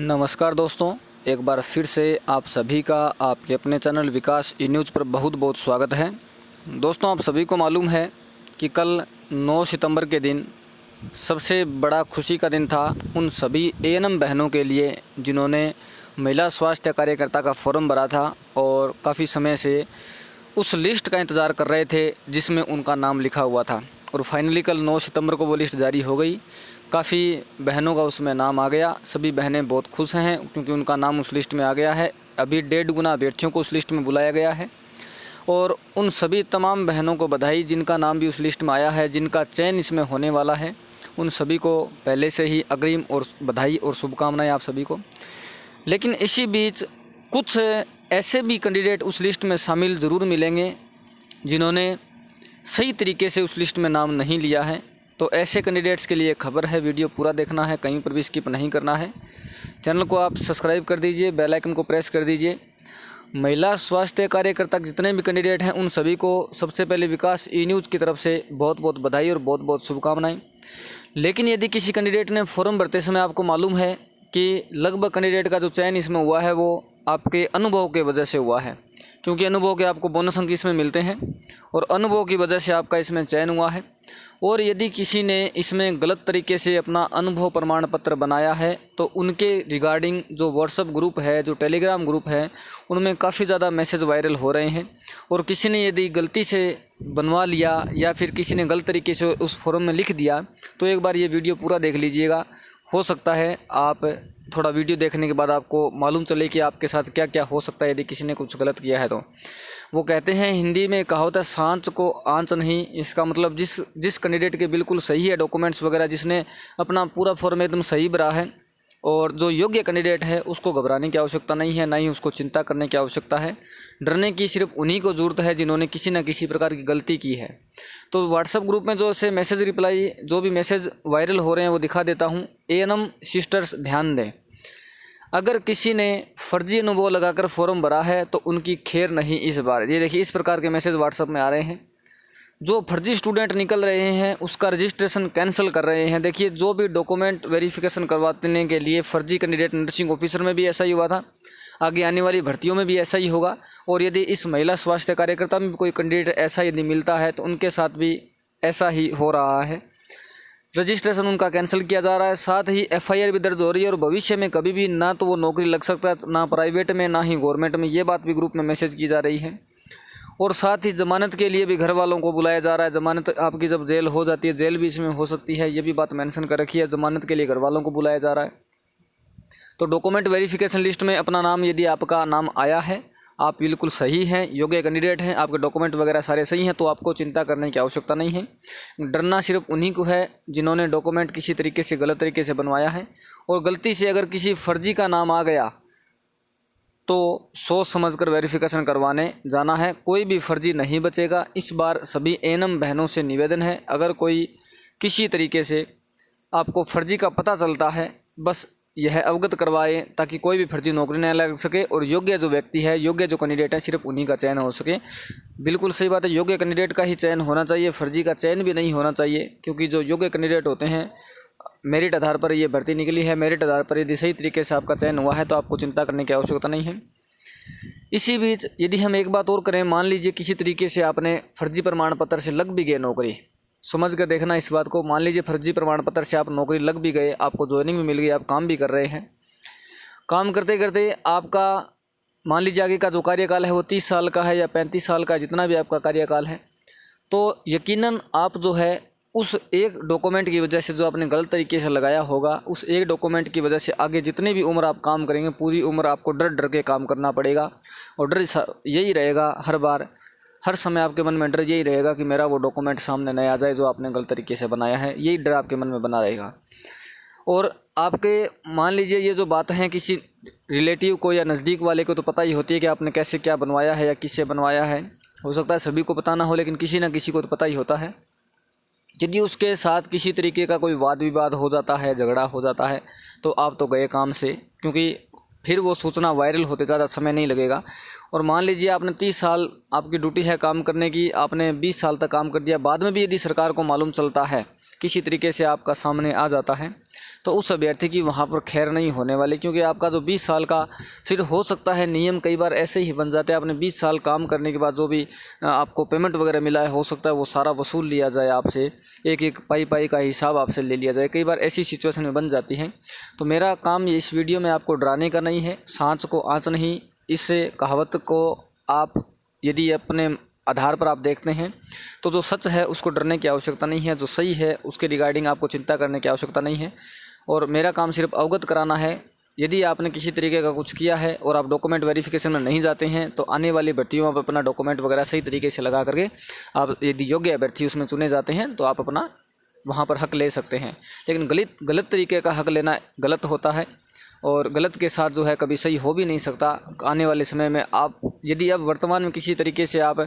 नमस्कार दोस्तों, एक बार फिर से आप सभी का आपके अपने चैनल विकास ई न्यूज़ पर बहुत बहुत स्वागत है। दोस्तों, आप सभी को मालूम है कि कल 9 सितंबर के दिन सबसे बड़ा खुशी का दिन था उन सभी एएनएम बहनों के लिए जिन्होंने महिला स्वास्थ्य कार्यकर्ता का फॉर्म भरा था और काफ़ी समय से उस लिस्ट का इंतज़ार कर रहे थे जिसमें उनका नाम लिखा हुआ था। और फाइनली कल 9 सितंबर को वो लिस्ट जारी हो गई। काफ़ी बहनों का उसमें नाम आ गया। सभी बहनें बहुत खुश हैं क्योंकि उनका नाम उस लिस्ट में आ गया है। अभी 1.5 गुना अभ्यर्थियों को उस लिस्ट में बुलाया गया है और उन सभी तमाम बहनों को बधाई जिनका नाम भी उस लिस्ट में आया है, जिनका चयन इसमें होने वाला है। उन सभी को पहले से ही अग्रिम और बधाई और शुभकामनाएं आप सभी को। लेकिन इसी बीच कुछ ऐसे भी कैंडिडेट उस लिस्ट में शामिल ज़रूर मिलेंगे जिन्होंने सही तरीके से उस लिस्ट में नाम नहीं लिया है। तो ऐसे कैंडिडेट्स के लिए खबर है, वीडियो पूरा देखना है, कहीं पर भी स्किप नहीं करना है। चैनल को आप सब्सक्राइब कर दीजिए, बेल आइकन को प्रेस कर दीजिए। महिला स्वास्थ्य कार्यकर्ता जितने भी कैंडिडेट हैं उन सभी को सबसे पहले विकास ई न्यूज़ की तरफ से बहुत बहुत बधाई और बहुत बहुत शुभकामनाएं। लेकिन यदि किसी कैंडिडेट ने फॉर्म भरते समय आपको मालूम है कि लगभग कैंडिडेट का जो चयन इसमें हुआ है वो आपके अनुभव के वजह से हुआ है, क्योंकि अनुभव के आपको बोनस अंक इसमें मिलते हैं और अनुभव की वजह से आपका इसमें चयन हुआ है। और यदि किसी ने इसमें गलत तरीके से अपना अनुभव प्रमाण पत्र बनाया है तो उनके रिगार्डिंग जो व्हाट्सएप ग्रुप है, जो टेलीग्राम ग्रुप है, उनमें काफ़ी ज़्यादा मैसेज वायरल हो रहे हैं। और किसी ने यदि गलती से बनवा लिया या फिर किसी ने गलत तरीके से उस फॉर्म में लिख दिया तो एक बार ये वीडियो पूरा देख लीजिएगा। हो सकता है आप थोड़ा वीडियो देखने के बाद आपको मालूम चले कि आपके साथ क्या क्या हो सकता है यदि किसी ने कुछ गलत किया है। तो वो कहते हैं, हिंदी में कहावत है, सांच को आंच नहीं। इसका मतलब जिस कैंडिडेट के बिल्कुल सही है डॉक्यूमेंट्स वगैरह, जिसने अपना पूरा फॉर्म एकदम सही भरा है और जो योग्य कैंडिडेट है उसको घबराने की आवश्यकता नहीं है, ना ही उसको चिंता करने की आवश्यकता है। डरने की सिर्फ उन्हीं को ज़रूरत है जिन्होंने किसी न किसी प्रकार की गलती की है। तो व्हाट्सएप ग्रुप में जो से मैसेज रिप्लाई जो भी मैसेज वायरल हो रहे हैं वो दिखा देता हूँ। एएनएम सिस्टर्स ध्यान दें, अगर किसी ने फर्जी अनुभव लगाकर फॉर्म भरा है तो उनकी खैर नहीं इस बार। ये देखिए, इस प्रकार के मैसेज व्हाट्सएप में आ रहे हैं। जो फर्जी स्टूडेंट निकल रहे हैं उसका रजिस्ट्रेशन कैंसिल कर रहे हैं। देखिए, जो भी डॉक्यूमेंट वेरिफिकेशन करवाने के लिए फर्जी कैंडिडेट, नर्सिंग ऑफिसर में भी ऐसा ही हुआ था, आगे आने वाली भर्तियों में भी ऐसा ही होगा। और यदि इस महिला स्वास्थ्य कार्यकर्ता में भी कोई कैंडिडेट ऐसा यदि मिलता है तो उनके साथ भी ऐसा ही हो रहा है। रजिस्ट्रेशन उनका कैंसिल किया जा रहा है, साथ ही एफआईआर भी दर्ज हो रही है और भविष्य में कभी भी ना तो वो नौकरी लग सकता है, ना प्राइवेट में ना ही गवर्नमेंट में। ये बात भी ग्रुप में मैसेज की जा रही है। और साथ ही ज़मानत के लिए भी घर वालों को बुलाया जा रहा है। ज़मानत आपकी जब जेल हो जाती है, जेल भी इसमें हो सकती है, ये भी बात मेंशन कर रखी है। ज़मानत के लिए घर वालों को बुलाया जा रहा है। तो डॉक्यूमेंट वेरिफिकेशन लिस्ट में अपना नाम यदि आपका नाम आया है, आप बिल्कुल सही हैं, योग्य कैंडिडेट हैं, आपके डॉक्यूमेंट वगैरह सारे सही हैं, तो आपको चिंता करने की आवश्यकता नहीं है। डरना सिर्फ उन्हीं को है जिन्होंने डॉक्यूमेंट किसी तरीके से गलत तरीके से बनवाया है। और गलती से अगर किसी फर्जी का नाम आ गया तो सोच समझकर वेरिफिकेशन करवाने जाना है। कोई भी फर्जी नहीं बचेगा। इस बार सभी एएनएम बहनों से निवेदन है, अगर कोई किसी तरीके से आपको फर्जी का पता चलता है बस यह अवगत करवाएं ताकि कोई भी फर्जी नौकरी न लग सके और योग्य जो व्यक्ति है, योग्य जो कैंडिडेट है, सिर्फ उन्हीं का चयन हो सके। बिल्कुल सही बात है, योग्य कैंडिडेट का ही चयन होना चाहिए, फर्जी का चयन भी नहीं होना चाहिए। क्योंकि जो योग्य कैंडिडेट होते हैं, मेरिट आधार पर ये भर्ती निकली है, मेरिट आधार पर यदि सही तरीके से आपका चयन हुआ है तो आपको चिंता करने की आवश्यकता नहीं है। इसी बीच यदि हम एक बात और करें, मान लीजिए किसी तरीके से आपने फर्जी प्रमाण पत्र से लग भी गए नौकरी, समझ कर देखना इस बात को। मान लीजिए फर्जी प्रमाण पत्र से आप नौकरी लग भी गए, आपको ज्वाइनिंग भी मिल गई, आप काम भी कर रहे हैं। काम करते करते आपका मान लीजिए आगे का जो कार्यकाल है वो 30 साल का है या 35 साल का, जितना भी आपका कार्यकाल है, तो यकीनन आप जो है उस एक डॉक्यूमेंट की वजह से जो आपने गलत तरीके से लगाया होगा, उस एक डॉक्यूमेंट की वजह से आगे जितनी भी उम्र आप काम करेंगे, पूरी उम्र आपको डर डर के काम करना पड़ेगा। और डर यही रहेगा, हर बार हर समय आपके मन में डर यही रहेगा कि मेरा वो डॉक्यूमेंट सामने न आ जाए जो आपने गलत तरीके से बनाया है। यही डर आपके मन में बना रहेगा। और आपके मान लीजिए ये जो बात है, किसी रिलेटिव को या नज़दीक वाले को तो पता ही होती है कि आपने कैसे क्या बनवाया है या किससे बनवाया है। हो सकता है सभी को पता ना हो, लेकिन किसी न किसी को तो पता ही होता है। यदि उसके साथ किसी तरीके का कोई वाद विवाद हो जाता है, झगड़ा हो जाता है, तो आप तो गए काम से, क्योंकि फिर वो सूचना वायरल होते ज़्यादा समय नहीं लगेगा। और मान लीजिए आपने 30 साल आपकी ड्यूटी है काम करने की, आपने 20 साल तक काम कर दिया, बाद में भी यदि सरकार को मालूम चलता है, किसी तरीके से आपका सामने आ जाता है, तो उस अभ्यर्थी की वहाँ पर खैर नहीं होने वाली, क्योंकि आपका जो 20 साल का फिर हो सकता है नियम कई बार ऐसे ही बन जाते हैं, आपने 20 साल काम करने के बाद जो भी आपको पेमेंट वगैरह मिला है हो सकता है वो सारा वसूल लिया जाए आपसे, एक एक पाई का हिसाब आपसे ले लिया जाए। कई बार ऐसी सिचुएशन में बन जाती है। तो मेरा काम इस वीडियो में आपको डराने का नहीं है, सांच को आँच नहीं। इस कहावत को आप यदि अपने आधार पर आप देखते हैं तो जो सच है उसको डरने की आवश्यकता नहीं है, जो सही है उसके रिगार्डिंग आपको चिंता करने की आवश्यकता नहीं है। और मेरा काम सिर्फ अवगत कराना है। यदि आपने किसी तरीके का कुछ किया है और आप डॉक्यूमेंट वेरिफिकेशन में नहीं जाते हैं तो आने वाली भर्तियों में अपना डॉक्यूमेंट वगैरह सही तरीके से लगा करके आप यदि योग्य अभ्यर्थी उसमें चुने जाते हैं तो आप अपना वहाँ पर हक ले सकते हैं। लेकिन गलत तरीके का हक लेना गलत होता है और गलत के साथ जो है कभी सही हो भी नहीं सकता। आने वाले समय में आप यदि अब वर्तमान में किसी तरीके से आप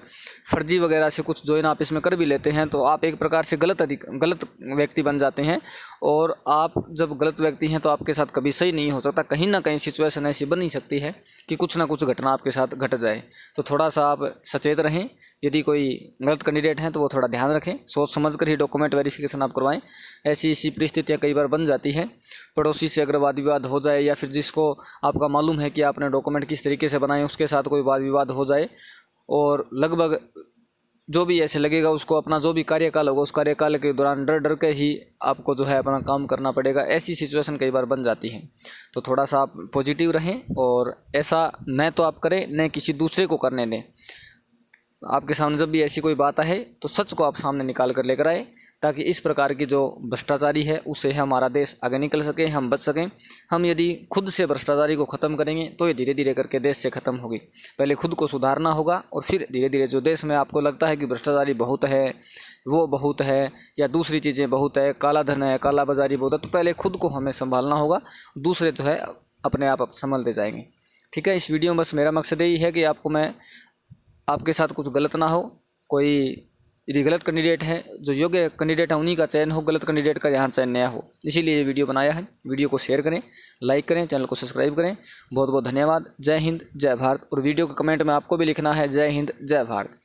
फर्जी वगैरह से कुछ ज्वाइन आप इसमें कर भी लेते हैं तो आप एक प्रकार से गलत व्यक्ति बन जाते हैं। और आप जब गलत व्यक्ति हैं तो आपके साथ कभी सही नहीं हो सकता। कहीं ना कहीं सिचुएशन ऐसी बन ही सकती है कि कुछ ना कुछ घटना आपके साथ घट जाए। तो थोड़ा सा आप सचेत रहें। यदि कोई गलत कैंडिडेट हैं तो वो थोड़ा ध्यान रखें, सोच समझ कर ही डॉक्यूमेंट वेरिफिकेशन आप करवाएं। ऐसी परिस्थितियाँ कई बार बन जाती हैं, पड़ोसी से अगर वाद विवाद हो जाए या फिर जिसको आपका मालूम है कि आपने डॉक्यूमेंट किस तरीके से बनाए उसके साथ कोई वाद विवाद हो जाए और लगभग जो भी ऐसे लगेगा उसको अपना जो भी कार्यकाल होगा उस कार्यकाल के दौरान डर के ही आपको जो है अपना काम करना पड़ेगा। ऐसी सिचुएशन कई बार बन जाती है। तो थोड़ा सा आप पॉजिटिव रहें और ऐसा न तो आप करें न किसी दूसरे को करने दें। आपके सामने जब भी ऐसी कोई बात आए तो सच को आप सामने निकाल कर लेकर आए, ताकि इस प्रकार की जो भ्रष्टाचारी है उससे हमारा देश आगे निकल सके, हम बच सकें। हम यदि खुद से भ्रष्टाचारी को ख़त्म करेंगे तो ये धीरे धीरे करके देश से ख़त्म होगी। पहले खुद को सुधारना होगा और फिर धीरे धीरे जो देश में आपको लगता है कि भ्रष्टाचारी बहुत है, वो बहुत है या दूसरी चीज़ें बहुत है, काला धन है, काला बाजारी बहुत है, तो पहले खुद को हमें संभालना होगा, दूसरे जो है अपने आप संभलते जाएंगे। ठीक है। इस वीडियो में बस मेरा मकसद यही है कि आपके साथ कुछ गलत ना हो। कोई यदि गलत कैंडिडेट है, जो योग्य कैंडिडेट है उन्हीं का चयन हो, गलत कैंडिडेट का यहाँ चयन नया हो। इसीलिए ये वीडियो बनाया है। वीडियो को शेयर करें, लाइक करें, चैनल को सब्सक्राइब करें। बहुत बहुत धन्यवाद। जय हिंद, जय भारत। और वीडियो के कमेंट में आपको भी लिखना है जय हिंद, जय भारत।